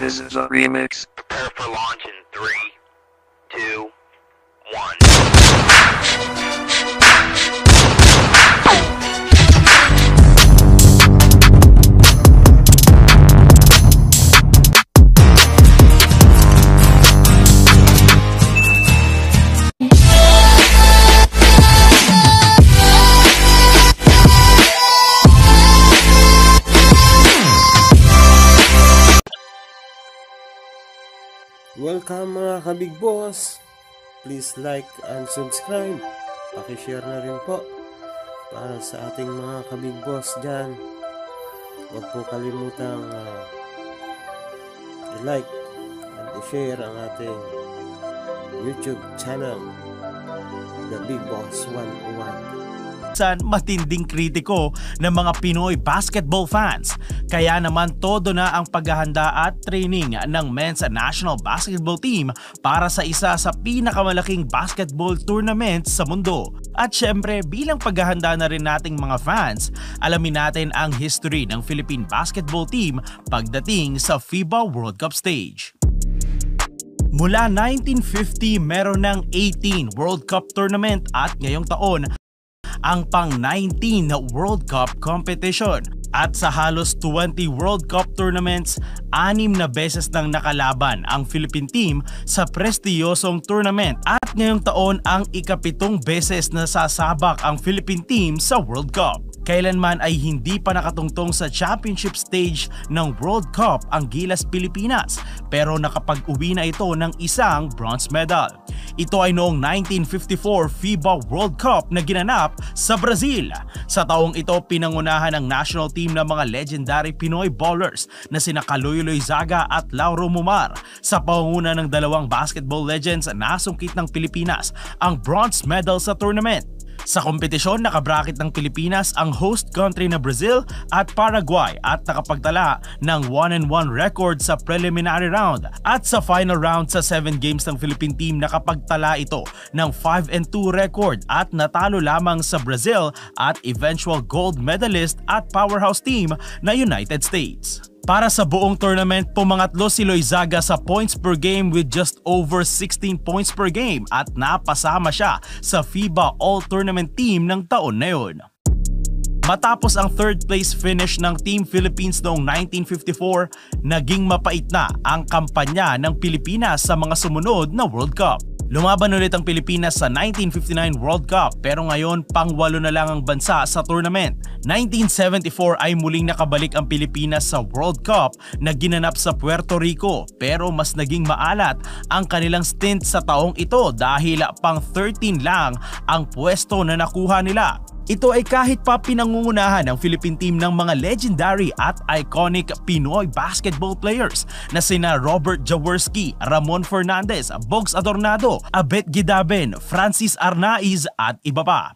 This is a remix. Prepare for launch in 3, 2, 1. Welcome mga kabig boss. Please like and subscribe. Paki-share na rin po para sa ating mga kabig boss dyan. Huwag po kalimutang i-like and i-share ang ating YouTube channel, The Big Boss 101. Matinding kritiko ng mga Pinoy basketball fans. Kaya naman todo na ang paghahanda at training ng men's national basketball team para sa isa sa pinakamalaking basketball tournament sa mundo. At syempre bilang paghahanda na rin nating mga fans, alamin natin ang history ng Philippine basketball team pagdating sa FIBA World Cup stage. Mula 1950 meron ng 18 World Cup tournament at ngayong taon ang pang-19 na World Cup competition. At sa halos 20 World Cup tournaments, 6 na beses nang nakalaban ang Philippine team sa prestiyosong tournament. At ngayong taon ang ika-7 beses na sasabak ang Philippine team sa World Cup. Kailanman ay hindi pa nakatungtong sa championship stage ng World Cup ang Gilas Pilipinas, pero nakapag-uwi na ito ng isang bronze medal. Ito ay noong 1954 FIBA World Cup na ginanap sa Brazil. Sa taong ito pinangunahan ng national team ng mga legendary Pinoy ballers na sina Kaloy Loizaga at Lauro Mumar. Sa pangunguna ng dalawang basketball legends nasungkit ng Pilipinas ang bronze medal sa tournament. Sa kompetisyon, nakabracket ng Pilipinas ang host country na Brazil at Paraguay at nakapagtala ng 1-1 record sa preliminary round. At sa final round sa 7 games ng Philippine team, nakapagtala ito ng 5-2 record at natalo lamang sa Brazil at eventual gold medalist at powerhouse team na United States. Para sa buong tournament, pumangatlo si Loizaga sa points per game with just over 16 points per game at napasama siya sa FIBA All-Tournament team ng taon na yun. Matapos ang third place finish ng Team Philippines noong 1954, naging mapait na ang kampanya ng Pilipinas sa mga sumunod na World Cup. Lumaban ulit ang Pilipinas sa 1959 World Cup pero ngayon pang-8 na lang ang bansa sa tournament. 1974 ay muling nakabalik ang Pilipinas sa World Cup na ginanap sa Puerto Rico pero mas naging maalat ang kanilang stint sa taong ito dahil pang 13 lang ang pwesto na nakuha nila. Ito ay kahit pa pinangungunahan ng Philippine team ng mga legendary at iconic Pinoy basketball players na sina Robert Jaworski, Ramon Fernandez, Bogs Adornado, Abet Gidaben, Francis Arnaiz at iba pa.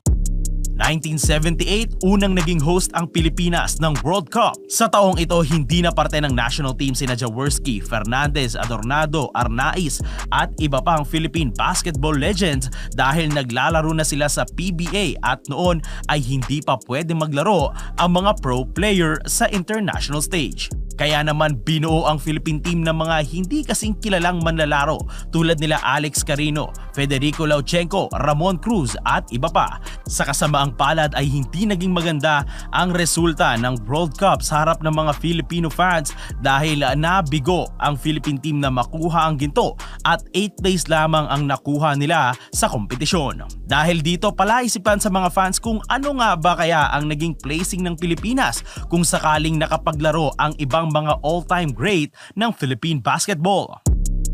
1978, unang naging host ang Pilipinas ng World Cup. Sa taong ito, hindi na parte ng national team sina Jaworski, Fernandez, Adornado, Arnaiz at iba pang Philippine basketball legends dahil naglalaro na sila sa PBA at noon ay hindi pa pwede maglaro ang mga pro player sa international stage. Kaya naman binuo ang Philippine team ng mga hindi kasing kilalang manlalaro tulad nila Alex Carino, Federico Lauchenko, Ramon Cruz at iba pa. Sa kasamaang palad ay hindi naging maganda ang resulta ng World Cup sa harap ng mga Filipino fans dahil nabigo ang Philippine team na makuha ang ginto at 8 days lamang ang nakuha nila sa kompetisyon. Dahil dito palaisipan sa mga fans kung ano nga ba kaya ang naging placing ng Pilipinas kung sakaling nakapaglaro ang ibang mga all-time great ng Philippine basketball.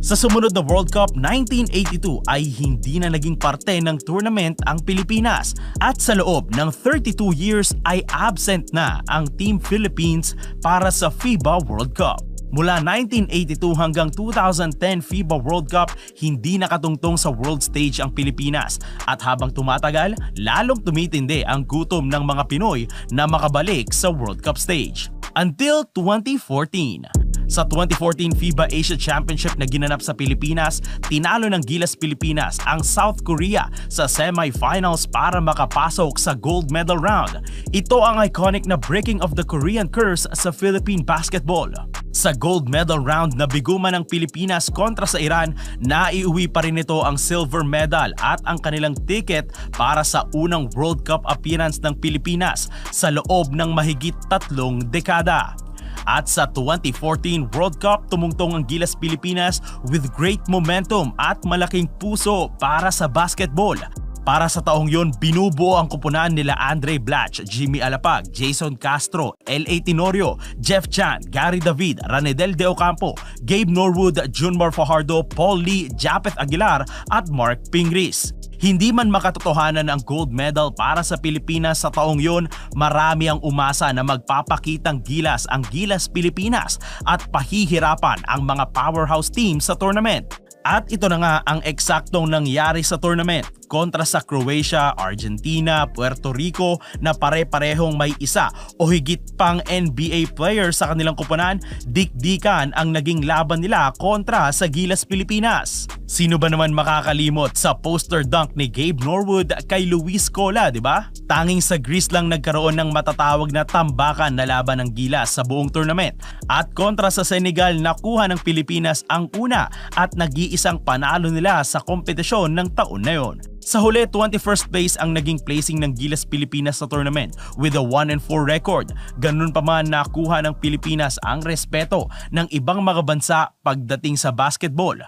Sa sumunod na World Cup 1982 ay hindi na naging parte ng tournament ang Pilipinas at sa loob ng 32 years ay absent na ang Team Philippines para sa FIBA World Cup. Mula 1982 hanggang 2010 FIBA World Cup, hindi nakatungtong sa world stage ang Pilipinas at habang tumatagal, lalong tumitindi ang gutom ng mga Pinoy na makabalik sa World Cup stage. Until 2014. Sa 2014 FIBA Asia Championship na ginanap sa Pilipinas, tinalo ng Gilas Pilipinas ang South Korea sa semifinals para makapasok sa gold medal round. Ito ang iconic na breaking of the Korean curse sa Philippine basketball. Sa gold medal round na biguman ng Pilipinas kontra sa Iran, naiuwi pa rin nito ang silver medal at ang kanilang ticket para sa unang World Cup appearance ng Pilipinas sa loob ng mahigit 3 dekada. At sa 2014 World Cup, tumungtong ang Gilas Pilipinas with great momentum at malaking puso para sa basketball. Para sa taong yon, binubuo ang kupunan nila Andre Blatch, Jimmy Alapag, Jason Castro, L.A. Tenorio, Jeff Chan, Gary David, Ranedel De Ocampo, Gabe Norwood, Junmar Fajardo, Paul Lee, Japeth Aguilar at Mark Pingris. Hindi man makatotohanan ang gold medal para sa Pilipinas sa taong yon, marami ang umasa na magpapakitang gilas ang Gilas Pilipinas at pahihirapan ang mga powerhouse teams sa tournament. At ito na nga ang eksaktong nangyari sa tournament kontra sa Croatia, Argentina, Puerto Rico na pare-parehong may isa o higit pang NBA player sa kanilang kupunan. Dikdikan ang naging laban nila kontra sa Gilas Pilipinas. Sino ba naman makakalimot sa poster dunk ni Gabe Norwood kay Luis Scola, di ba? Tanging sa Greece lang nagkaroon ng matatawag na tambakan na laban ng Gilas sa buong tournament. At kontra sa Senegal, nakuha ng Pilipinas ang una at nag-iisang panalo nila sa kompetisyon ng taon na yon. Sa huli, 21st place ang naging placing ng Gilas Pilipinas sa tournament with a 1-4 record. Ganun pa man, nakuha ng Pilipinas ang respeto ng ibang mga bansa pagdating sa basketball.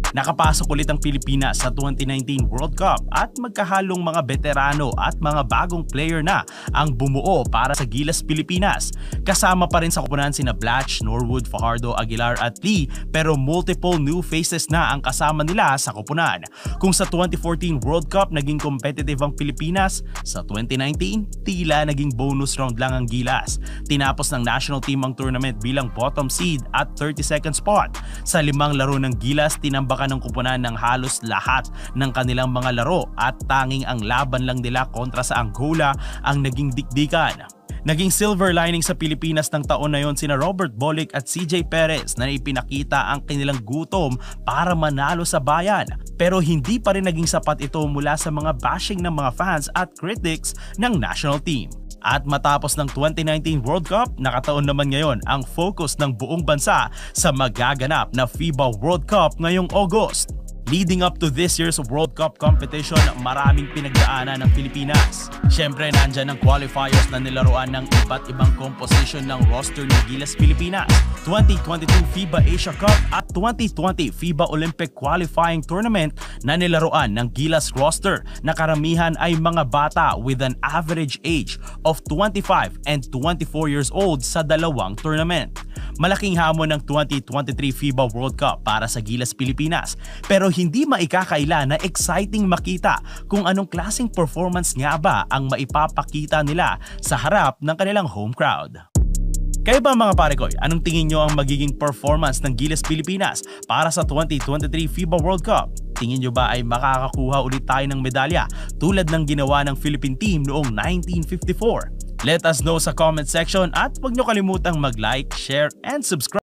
Nakapasok ulit ang Pilipinas sa 2019 World Cup at magkahalong mga veterano at mga bagong player na ang bumuo para sa Gilas Pilipinas. Kasama pa rin sa kupunan sina Blatch, Norwood, Fajardo, Aguilar at Lee, pero multiple new faces na ang kasama nila sa kupunan. Kung sa 2014 World Cup naging competitive ang Pilipinas, sa 2019 tila naging bonus round lang ang Gilas. Tinapos ng national team ang tournament bilang bottom seed at 32nd spot. Sa 5 laro ng Gilas, tinambakan ng kupunan ng halos lahat ng kanilang mga laro at tanging ang laban lang nila kontra sa Angola ang naging dikdikan. Naging silver lining sa Pilipinas ng taon na yon sina Robert Bolick at CJ Perez na ipinakita ang kanilang gutom para manalo sa bayan. Pero hindi pa rin naging sapat ito mula sa mga bashing ng mga fans at critics ng national team. At matapos ng 2019 World Cup, nakataon naman ngayon ang focus ng buong bansa sa magaganap na FIBA World Cup ngayong August. Leading up to this year's World Cup competition, maraming pinagdaanan ng Pilipinas. Siyempre, nandyan ang qualifiers na nilaruan ng iba't ibang composition ng roster ng Gilas Pilipinas, 2022 FIBA Asia Cup at 2020 FIBA Olympic Qualifying Tournament na nilaruan ng Gilas roster na karamihan ay mga bata with an average age of 25 and 24 years old sa dalawang tournament. Malaking hamon ng 2023 FIBA World Cup para sa Gilas Pilipinas, pero hindi maikakaila na exciting makita kung anong klaseng performance nga ba ang maipapakita nila sa harap ng kanilang home crowd. Kayo ba mga pare ko, anong tingin nyo ang magiging performance ng Gilas Pilipinas para sa 2023 FIBA World Cup? Tingin nyo ba ay makakakuha ulit tayo ng medalya tulad ng ginawa ng Philippine team noong 1954? Let us know sa comment section at huwag nyo kalimutang mag-like, share, and subscribe.